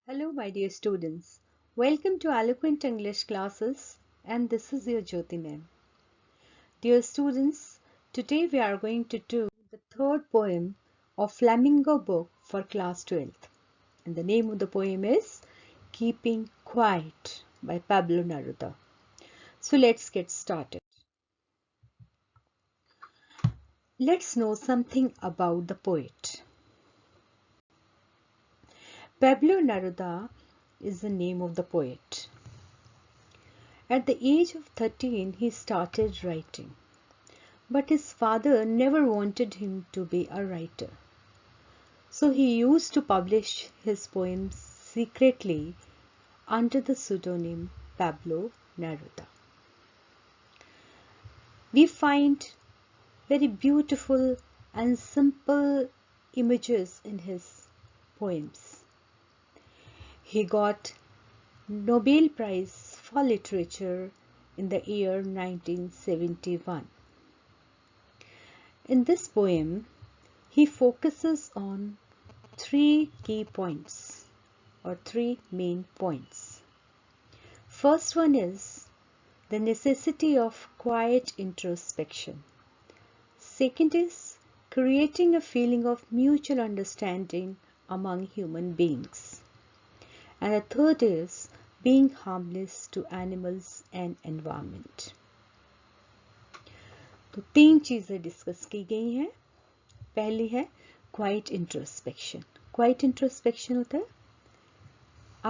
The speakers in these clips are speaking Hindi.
Hello, my dear students. Welcome to Eloquent English classes, and this is your Jyoti ma'am. Dear students, today we are going to do the third poem of Flamingo book for class 12th. And the name of the poem is Keeping Quiet by Pablo Neruda. So let's get started. Let's know something about the poet. Pablo Neruda is the name of the poet. At the age of 13, he started writing. But his father never wanted him to be a writer. So he used to publish his poems secretly under the pseudonym Pablo Neruda. We find very beautiful and simple images in his poems. He got Nobel Prize for Literature in the year 1971. In this poem, he focuses on three key points or three main points. First one is the necessity of quiet introspection. Second is creating a feeling of mutual understanding among human beings. And the third is being harmless to animals and environment. तो तीन चीजें डिस्कस की गई हैं. पहली है क्वाइट इंट्रोस्पेक्शन. क्वाइट इंट्रोस्पेक्शन होता है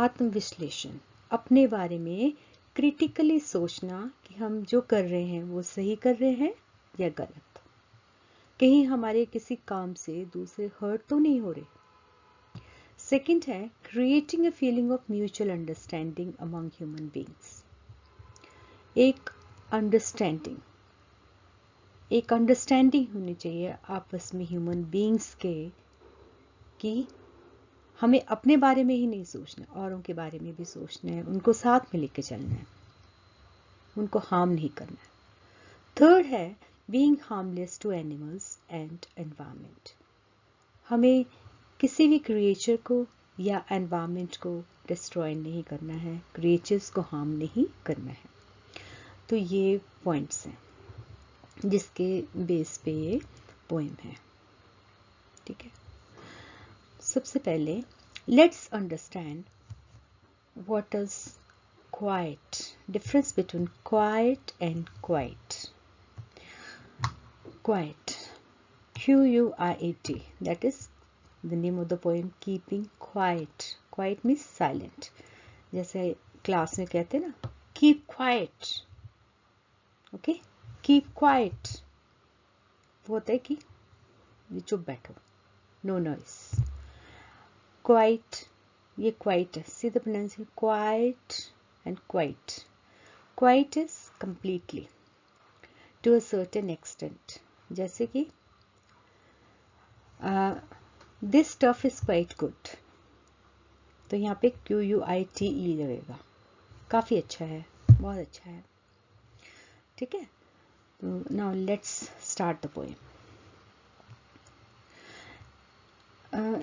आत्मविश्लेषण, अपने बारे में क्रिटिकली सोचना कि हम जो कर रहे हैं वो सही कर रहे हैं या गलत, कहीं हमारे किसी काम से दूसरे हर्ट तो नहीं हो रहे. सेकंड है creating a feeling of mutual understanding among human beings. एक अंडरस्टैंडिंग होनी चाहिए आपस में ह्यूमन बीइंग्स के, कि हमें अपने बारे में ही नहीं सोचना, औरों के बारे में भी सोचना है, उनको साथ में लेके चलना है, उनको हार्म नहीं करना है. थर्ड है being harmless to animals and environment. हमें किसी भी क्रिएचर को या एनवायरनमेंट को डिस्ट्रॉय नहीं करना है, क्रिएचर्स को हार्म नहीं करना है. तो ये पॉइंट्स हैं जिसके बेस पे ये पोएम है. ठीक है, सबसे पहले let's understand what is quite, difference between quiet and quite. Quite, QUIET, that is the name of the poem Keeping Quiet. Quiet means silent. जैसे क्लास में कहते हैं ना, keep quiet. Okay, keep quiet वो होता है कि चुप बैठो, no noise. Quiet, ये quiet है, see the pronunciation quiet and quiet. Quiet is completely, to a certain extent. जैसे कि this stuff is quite good, तो यहाँ पे QUITE लगेगा, काफ़ी अच्छा है, बहुत अच्छा है. ठीक है, तो now let's start the poem.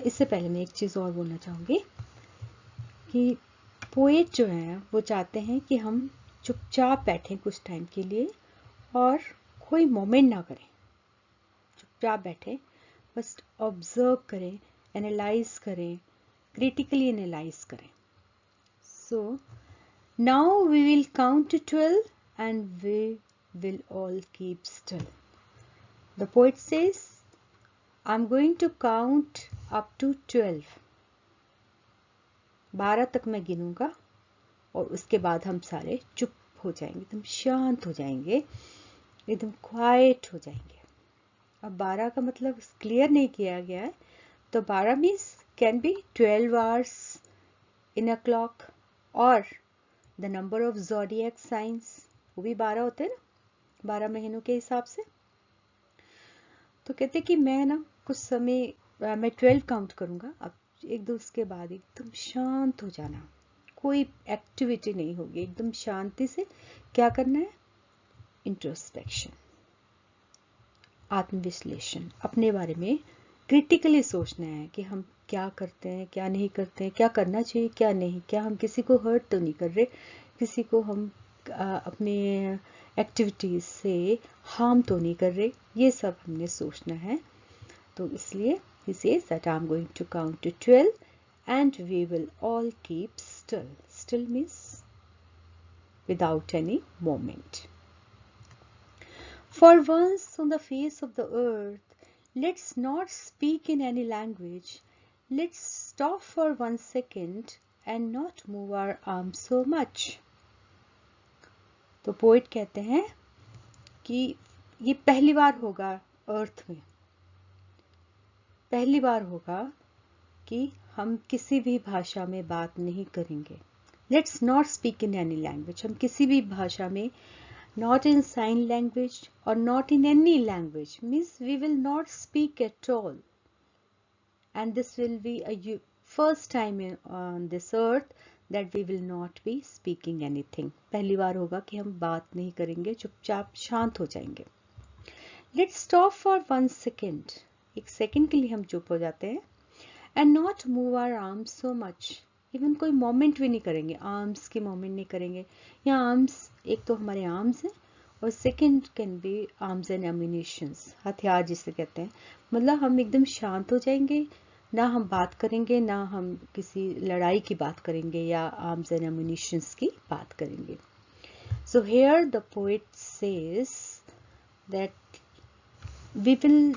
इससे पहले मैं एक चीज़ और बोलना चाहूँगी कि पोएट जो है वो चाहते हैं कि हम चुपचाप बैठें कुछ टाइम के लिए और कोई मोमेंट ना करें, चुपचाप बैठें, बस ऑब्जर्व करें, एनालाइज करें, क्रिटिकली एनालाइज करें. So now we will count to 12 and we will all keep still. The poet says I am going to count up to 12. 12 तक मैं गिनूंगा और उसके बाद हम सारे चुप हो जाएंगे, एकदम शांत हो जाएंगे, एकदम क्वाइट हो जाएंगे. अब 12 का मतलब क्लियर नहीं किया गया है, तो 12 means can be 12 hours in a clock और the number of zodiac science, वो भी 12 होते हैं ना, 12 महीनों के हिसाब से. तो कहते कि मैं ना कुछ समय मैं 12 काउंट करूँगा, अब एक दो उसके बाद एकदम शांत हो जाना, कोई एक्टिविटी नहीं होगी, एकदम शांति से क्या करना है, इंट्रोस्पेक्शन, आत्मविश्लेषण, अपने बारे में क्रिटिकली सोचना है कि हम क्या करते हैं, क्या नहीं करते हैं, क्या करना चाहिए, क्या नहीं, क्या हम किसी को हर्ट तो नहीं कर रहे, किसी को हम अपने एक्टिविटीज से हार्म तो नहीं कर रहे, ये सब हमने सोचना है। तो इसलिए he says that I'm going to count to 12 and we will all keep still. Still means without any movement. For once on the face of the earth, let's not speak in any language. Let's stop for 1 second and not move our arms so much. तो पोइट कहते हैं कि ये पहली बार होगा अर्थ में, पहली बार होगा कि हम किसी भी भाषा में बात नहीं करेंगे। Let's not speak in any language, हम किसी भी भाषा में, नॉट इन साइन लैंग्वेज और not in any language, means we will not speak at all. And this will be a first time on this earth that we will not be speaking anything. पहली बार होगा कि हम बात नहीं करेंगे, चुपचाप शांत हो जाएंगे। Let's stop for 1 second. एक सेकंड के लिए हम चुप हो जाते हैं। And not move our arms so much. Even कोई मोमेंट भी नहीं करेंगे, आर्म्स की मोमेंट नहीं करेंगे। या आर्म्स, एक तो हमारे आर्म्स हैं और second can be arms and ammunitions, हथियार जिसे कहते हैं। मतलब हम एकदम शांत हो जाएंगे, ना हम बात करेंगे, ना हम किसी लड़ाई की बात करेंगे या आर्म्स एंड एम्यूनिशंस की बात करेंगे। So here the poet says that we will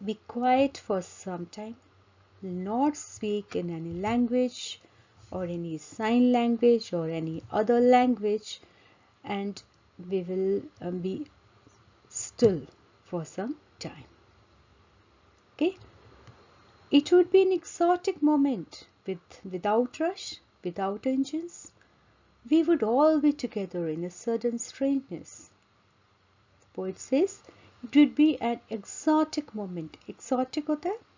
be quiet for some time, not speak in any language or any sign language or any other language, and we will be still for some time. Okay, it would be an exotic moment without rush, without engines. We would all be together in a sudden strangeness. The poet says it would be an exotic moment. Exotic होता है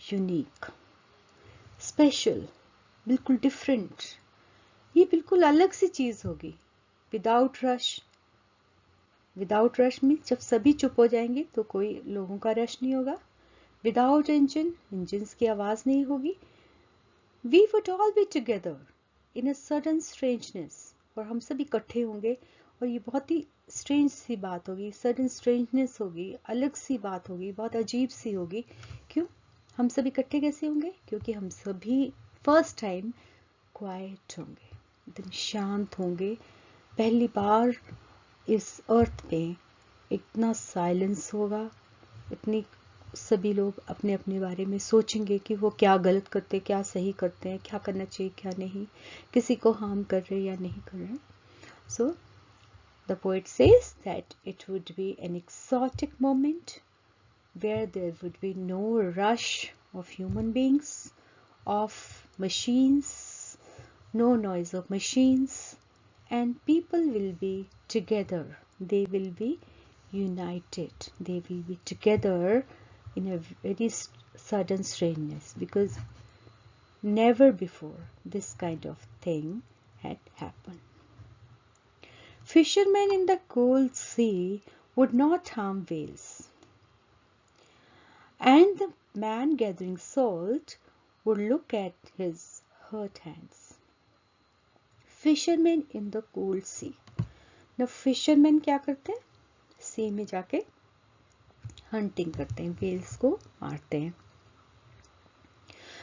यूनिक, स्पेशल, बिल्कुल डिफरेंट, ये बिल्कुल अलग सी चीज होगी। विदाउट रश, विदाउट रश में जब सभी चुप हो जाएंगे तो कोई लोगों का रश नहीं होगा। विदाउट इंजन, इंजन्स की आवाज नहीं होगी। We would all be together in a sudden strangeness, और हम सब इकट्ठे होंगे और ये बहुत ही स्ट्रेंज सी बात होगी, सडन स्ट्रेंजनेस होगी, अलग सी बात होगी, बहुत अजीब सी होगी। क्यों? हम सब इकट्ठे कैसे होंगे? क्योंकि हम सभी फर्स्ट टाइम क्वाइट होंगे, एकदम शांत होंगे। पहली बार इस अर्थ पे इतना साइलेंस होगा, इतनी सभी लोग अपने अपने बारे में सोचेंगे कि वो क्या गलत करते, क्या सही करते हैं, क्या करना चाहिए, क्या नहीं, किसी को हार्म कर रहे या नहीं कर रहे। So the poet says that it would be an exotic moment where there would be no rush of human beings, of machines, no noise of machines, and people will be together. They will be united. They will be together in a very sudden strangeness, because never before this kind of thing had happened. Fishermen in the cold sea would not harm whales, and the man gathering salt would look at his hurt hands. Fishermen in the cold sea. Now fishermen क्या करते हैं? सी में जाके हंटिंग करते हैं, whales को मारते हैं।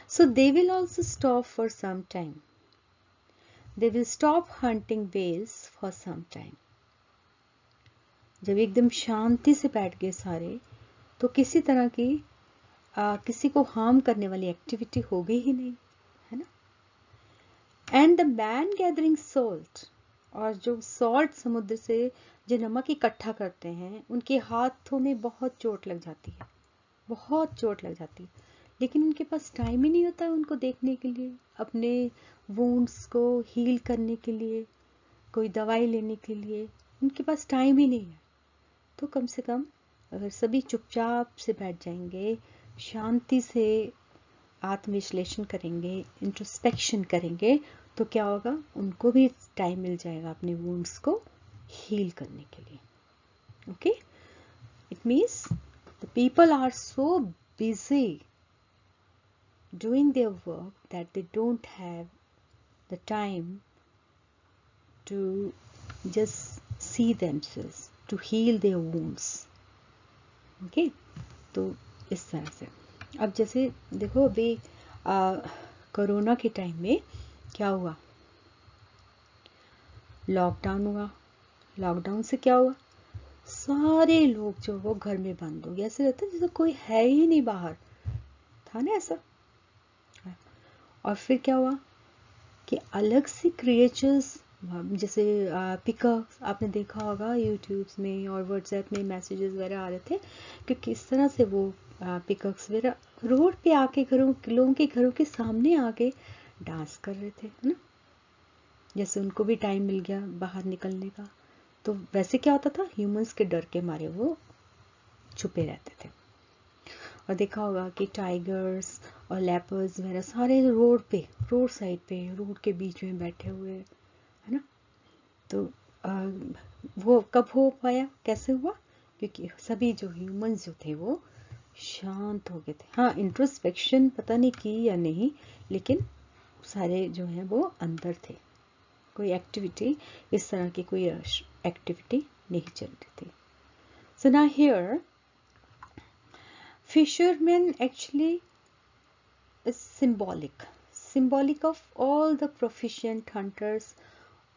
So they will also stop for some time. They will stop hunting whales for some time. जब एकदम शांति से बैठ गए सारे, तो किसी तरह की किसी को हार्म करने वाली एक्टिविटी होगी ही नहीं, है ना। And the man gathering salt, और जो सॉल्ट समुद्र से जो नमक इकट्ठा करते हैं, उनके हाथों में बहुत चोट लग जाती है, बहुत चोट लग जाती है, लेकिन उनके पास टाइम ही नहीं होता है उनको देखने के लिए, अपने वुंड्स को हील करने के लिए, कोई दवाई लेने के लिए उनके पास टाइम ही नहीं है। तो कम से कम अगर सभी चुपचाप से बैठ जाएंगे, शांति से आत्मविश्लेषण करेंगे, इंट्रोस्पेक्शन करेंगे, तो क्या होगा, उनको भी टाइम मिल जाएगा अपने वुंड्स को हील करने के लिए। Okay, it means the people are so busy doing their work that they don't have the time to just see themselves, to heal their wounds. Okay, तो इस तरह से अब जैसे देखो अभी कोरोना के टाइम में क्या हुआ, लॉकडाउन हुआ। लॉकडाउन से क्या हुआ, सारे लोग जो वो घर में बंद हो गए, ऐसे रहता है जैसे कोई है ही नहीं बाहर, था ना ऐसा। और फिर क्या हुआ कि अलग सी क्रिएचर्स, जैसे पिकअप्स, आपने देखा होगा यूट्यूब्स में और व्हाट्सएप में मैसेजेस वगैरह आ रहे थे कि किस तरह से वो पिकअप्स वगैरह रोड पे आके लोगों के घरों के सामने आके डांस कर रहे थे, है ना। जैसे उनको भी टाइम मिल गया बाहर निकलने का, तो वैसे क्या होता था, ह्यूमंस के डर के मारे वो छुपे रहते थे। और देखा होगा कि टाइगर्स और लेपर्ड्स वगैरह सारे रोड साइड पे, रोड के बीच में बैठे हुए, है ना। तो वो कब हो पाया, कैसे हुआ, क्योंकि सभी जो ह्यूमंस जो थे वो शांत हो गए थे। हाँ, इंट्रोस्पेक्शन पता नहीं की या नहीं, लेकिन सारे जो हैं वो अंदर थे, कोई एक्टिविटी, इस तरह की कोई एक्टिविटी नहीं चल रही थी। So now here fishermen actually is symbolic of all the proficient hunters,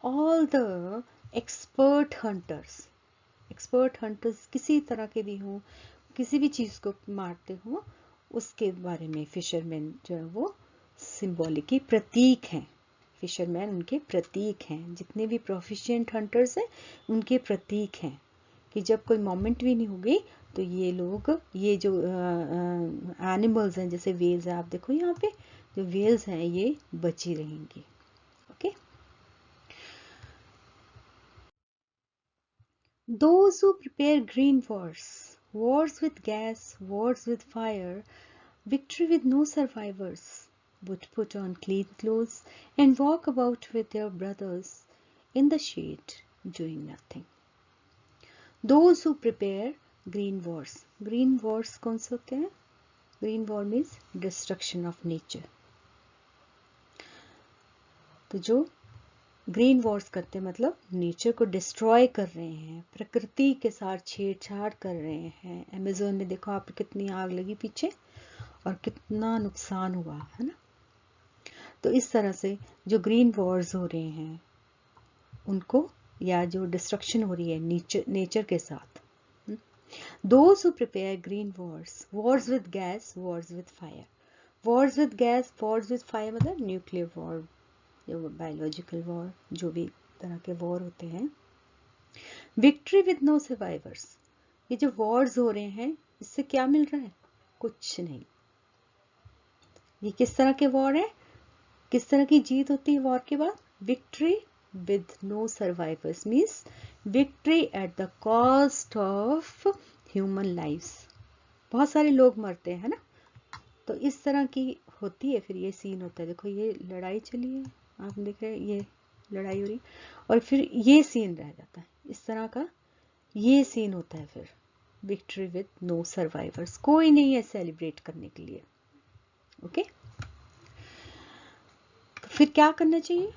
all the expert hunters किसी तरह के भी हों, किसी भी चीज़ को मारते हों, उसके बारे में फिशरमैन जो है वो सिंबॉलिक की प्रतीक हैं। फिशरमैन उनके प्रतीक हैं, जितने भी प्रोफिशिएंट हंटर्स हैं उनके प्रतीक हैं, कि जब कोई मोमेंट भी नहीं होगी तो ये लोग, ये जो एनिमल्स हैं, जैसे वेल्स हैं, आप देखो यहाँ पे जो वेल्स हैं ये बची रहेंगी। Okay, those who prepare green wars with gas, wars with fire, victory with no survivors, would put on clean clothes and walk about with their brothers in the shade doing nothing. Those who prepare green wars कौन से होते हैं, green war means destruction of nature. तो जो ग्रीन वॉर्स करते हैं मतलब नेचर को डिस्ट्रॉय कर रहे हैं, प्रकृति के साथ छेड़छाड़ कर रहे हैं। अमेज़न में देखो आप, कितनी आग लगी पीछे और कितना नुकसान हुआ, है ना। तो इस तरह से जो ग्रीन वॉर्स हो रहे हैं उनको, या जो डिस्ट्रक्शन हो रही है नेचर के साथ, those who prepare green wars with gas, wars with fire, wars with gas, wars with fire मतलब न्यूक्लियर वॉर या बायोलॉजिकल वॉर, जो भी तरह के वॉर होते हैं। विक्ट्री विद नो सर्वाइवर्स, ये जो वॉर्स हो रहे हैं इससे क्या मिल रहा है, कुछ नहीं। ये किस तरह के वॉर है, किस तरह की जीत होती है वॉर के बाद, victory with no survivors means victory at the cost of human lives, बहुत सारे लोग मरते हैं, है ना। तो इस तरह की होती है, फिर ये सीन होता है। देखो ये लड़ाई चली है, आप देख रहे हैं ये लड़ाई हो रही, और फिर ये सीन रह जाता है, इस तरह का ये सीन होता है। फिर विक्ट्री विद नो सर्वाइवर्स, कोई नहीं है सेलिब्रेट करने के लिए। ओके, तो फिर क्या करना चाहिए।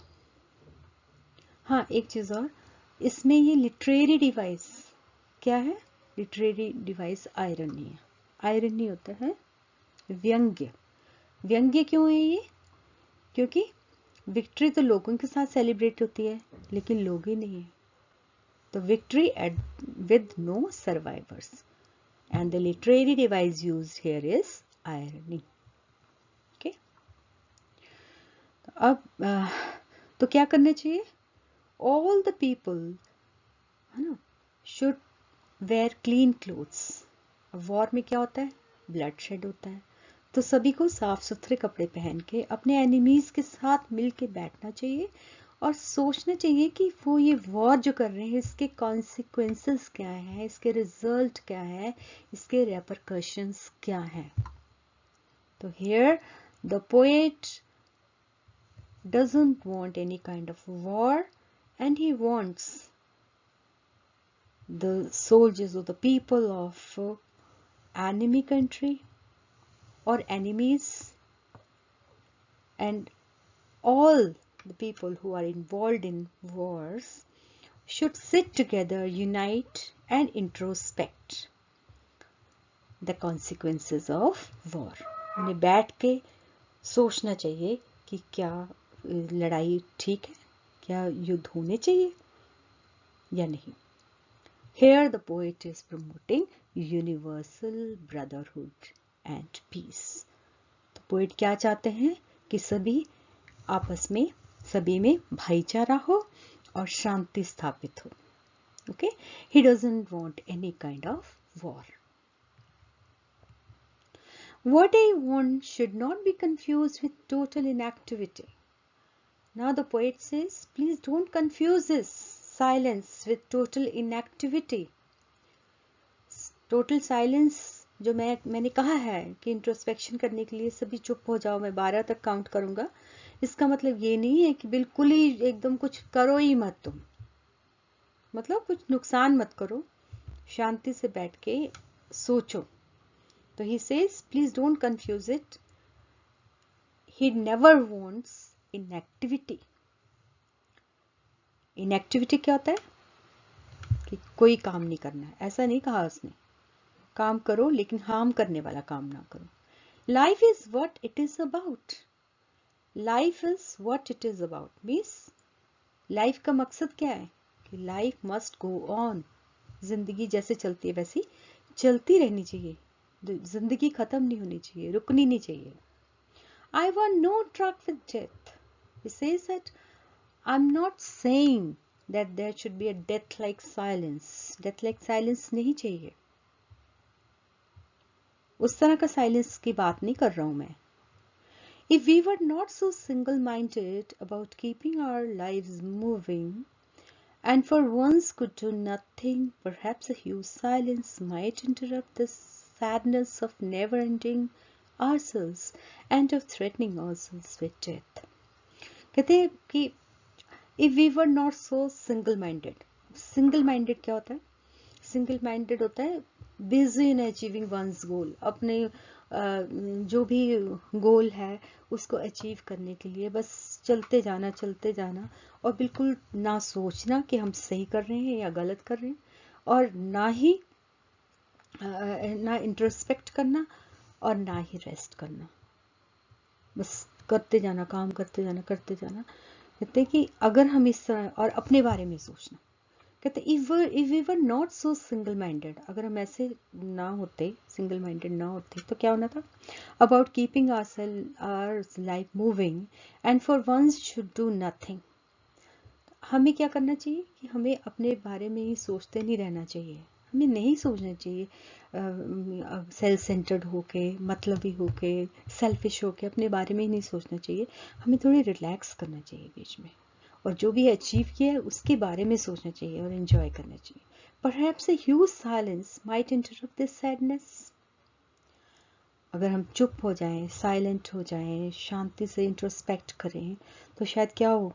हाँ, एक चीज और, इसमें ये लिटरेरी डिवाइस क्या है, लिटरेरी डिवाइस आयरनी है। आयरनी होता है व्यंग्य। व्यंग्य क्यों है ये, क्योंकि विक्ट्री तो लोगों के साथ सेलिब्रेट होती है लेकिन लोग ही नहीं है, तो victory at with no survivors and the literary device used here is irony. Okay, अब तो क्या करना चाहिए, ऑल द पीपल, है ना, should where clean clothes. War में क्या होता है, ब्लड शेड होता है, तो सभी को साफ सुथरे कपड़े पहन के अपने एनिमीज के साथ मिल के बैठना चाहिए और सोचना चाहिए कि वो ये वॉर जो कर रहे हैं इसके कॉन्सिक्वेंसेस क्या है, इसके रिजल्ट क्या है, इसके रेपरकशंस क्या है। तो here the poet doesn't want any kind of war and he wants the soldiers or the people of enemy country or enemies and all the people who are involved in wars should sit together, unite and introspect the consequences of war. उन्हें बैठ के सोचना चाहिए कि क्या लड़ाई ठीक है, क्या युद्ध होने चाहिए या नहीं. Here the poet is promoting universal brotherhood and peace. तो पोएट क्या चाहते हैं कि सभी आपस में, सभी में भाईचारा हो और शांति स्थापित हो. Okay? He doesn't want any kind of war. What I want should not be confused with total inactivity. Now the poet says, please don't confuse this silence with total inactivity. Total silence जो मैंने कहा है कि इंट्रोस्पेक्शन करने के लिए सभी चुप हो जाओ, मैं 12 तक काउंट करूंगा, इसका मतलब ये नहीं है कि बिल्कुल ही एकदम कुछ करो ही मत तुम, मतलब कुछ नुकसान मत करो, शांति से बैठ के सोचो. तो he says, please don't confuse it. He never wants inactivity. Inactivity क्या होता है कि कोई काम नहीं करना है, ऐसा नहीं कहा उसने. काम करो लेकिन हार्म करने वाला काम ना करो. Life is what it is about. Life is what it is about. Means life का मकसद क्या है कि लाइफ मस्ट गो ऑन. जिंदगी जैसे चलती है वैसी चलती रहनी चाहिए. जिंदगी खत्म नहीं होनी चाहिए, रुकनी नहीं चाहिए. I want no truck with death. He says that I'm not saying that there should be a death-like silence. Death-like silence नहीं चाहिए. उस तरह का साइलेंस की बात नहीं कर रहा हूं मैं. If we were not so single-minded about keeping our lives moving and for once could do nothing, perhaps a huge silence might interrupt the sadness of never-ending ourselves and of threatening ourselves with death. कहते हैं कि if we were not so single-minded. Single-minded क्या होता है? Single-minded होता है busy in achieving one's goal. अपने जो भी गोल है उसको अचीव करने के लिए बस चलते जाना और बिल्कुल ना सोचना कि हम सही कर रहे हैं या गलत कर रहे हैं, और ना ही ना इंट्रोस्पेक्ट करना और ना ही रेस्ट करना. बस करते जाना, काम करते जाना. कहते हैं कि अगर हम इस तरह, और अपने बारे में सोचना. कहते if we were not so single minded, अगर हम ऐसे ना होते, सिंगल माइंडेड ना होते, तो क्या होना था? About keeping our life moving and for once should do nothing. हमें क्या करना चाहिए कि हमें अपने बारे में ही सोचते नहीं रहना चाहिए. हमें नहीं सोचना चाहिए सेल्फ सेंटर्ड होके, मतलबी होके, सेल्फिश होके अपने बारे में ही नहीं सोचना चाहिए. हमें थोड़ी रिलैक्स करना चाहिए बीच में, और जो भी अचीव किया है उसके बारे में सोचना चाहिए और एंजॉय करना चाहिए. Perhaps a huge silence might interrupt this sadness. अगर हम चुप हो जाएं, साइलेंट हो जाएं, शांति से इंट्रोस्पेक्ट करें, तो शायद क्या हो?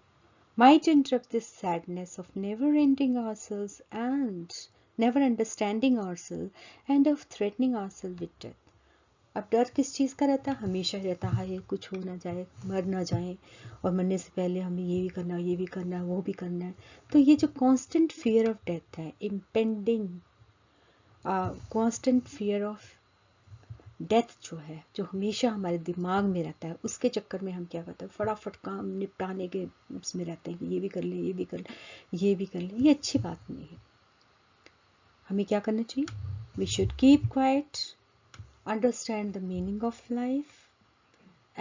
Might interrupt this sadness of never ending ourselves and never understanding ourselves and of threatening ourselves with death. अब डर किस चीज़ का रहता है? हमेशा रहता है कुछ हो ना जाए, मर ना जाए, और मरने से पहले हमें ये भी करना है, ये भी करना है, वो भी करना है. तो ये जो कांस्टेंट फियर ऑफ डेथ है, impending constant fear of death जो है, जो हमेशा हमारे दिमाग में रहता है, उसके चक्कर में हम क्या करते हैं? फटाफट काम निपटाने के उसमें रहते हैं कि ये भी कर लें, ये भी कर लें, ये भी कर लें. ये अच्छी बात नहीं है. हमें क्या करना चाहिए? We should keep quiet, understand the meaning of life,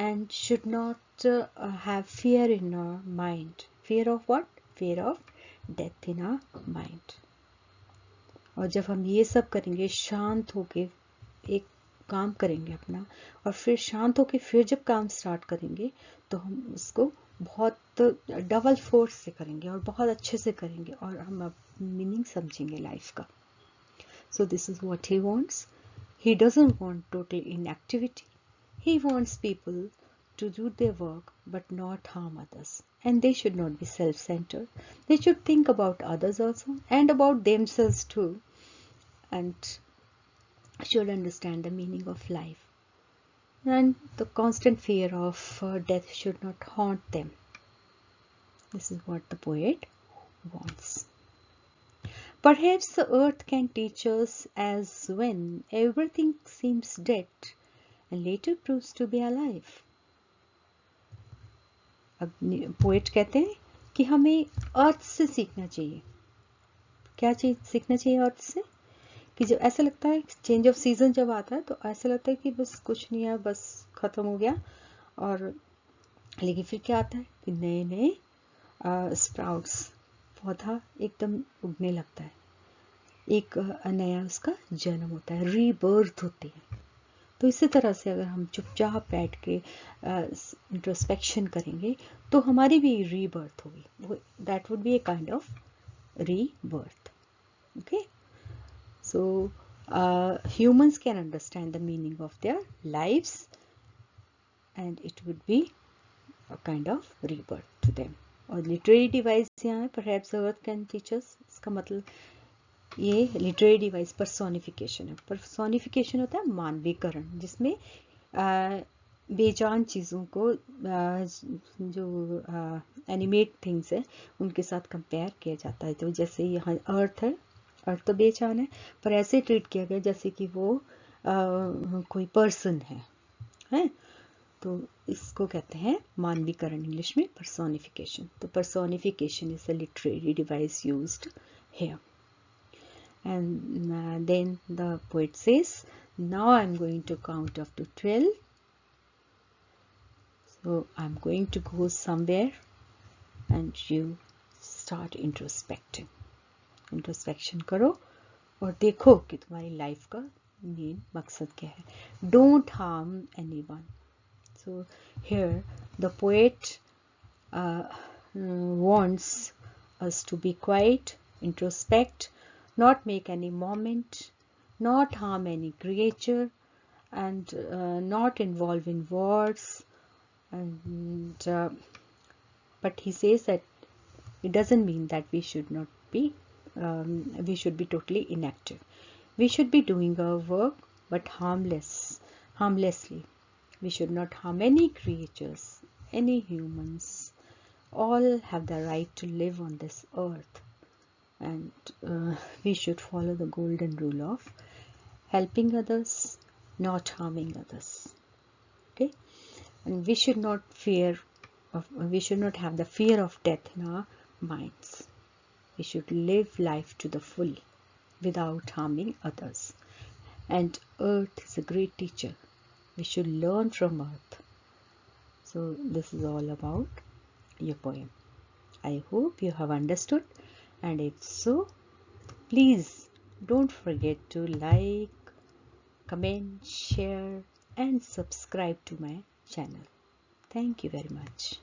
and should not have fear in our mind. Fear of what? Fear of death in our mind. और जब हम ये सब करेंगे, शांत होके एक काम करेंगे अपना, और फिर शांत होके फिर जब काम स्टार्ट करेंगे, तो हम उसको बहुत डबल फोर्स से करेंगे और बहुत अच्छे से करेंगे, और हम मीनिंग समझेंगे लाइफ का. So this is what he wants. He doesn't want total inactivity. He wants people to do their work but not harm others. And they should not be self-centered. They should think about others also and about themselves too. And should understand the meaning of life. and the constant fear of death should not haunt them. This is what the poet wants. Perhaps the earth can teach us as when everything seems dead and later proves to be alive. अब पोएट कहते हैं कि हमें अर्थ से सीखना चाहिए. क्या चीज सीखना चाहिए अर्थ से? कि जब ऐसा लगता है चेंज ऑफ सीजन जब आता है तो ऐसा लगता है कि बस कुछ नहीं है, बस खत्म हो गया. और लेकिन फिर क्या आता है कि नए नए स्प्राउट्स, पौधा एकदम उगने लगता है, एक नया उसका जन्म होता है, रीबर्थ होती है. तो इसी तरह से अगर हम चुपचाप बैठ के इंट्रोस्पेक्शन करेंगे तो हमारी भी रीबर्थ होगी. That would be a kind of rebirth. Okay, so humans can understand the meaning of their lives and it would be a kind of rebirth to them. और literary device यहाँ है, perhaps the earth can teach us. इसका मतलब ये literary device personification है. personification होता है मानवीकरण, जिसमें बेजान चीज़ों को जो एनिमेट थिंग्स है उनके साथ कंपेयर किया जाता है. तो जैसे यहाँ अर्थ है, अर्थ तो बेजान है पर ऐसे ट्रीट किया गया जैसे कि वो कोई पर्सन है. तो इसको कहते हैं मानवीकरण, इंग्लिश में पर्सोनिफिकेशन. तो personification is a literary device used here. And then the poet says, now I'm going to count up to 12. So I'm going to go somewhere and you start introspecting. Introspection करो और देखो कि तुम्हारी लाइफ का मेन मकसद क्या है. Don't harm anyone. So here the poet wants us to be quiet, introspect, not make any moment, not harm any creature, and not involve in wars. And but he says that it doesn't mean that we should not be we should be totally inactive. We should be doing our work but harmlessly. We should not harm any creatures, any humans. All have the right to live on this earth, and we should follow the golden rule of helping others, not harming others. Okay, and we should not have the fear of death in our minds. We should live life to the full without harming others. And earth is a great teacher. We should learn from earth. So this is all about your poem. I hope you have understood, and if so, please don't forget to like, comment, share and subscribe to my channel. Thank you very much.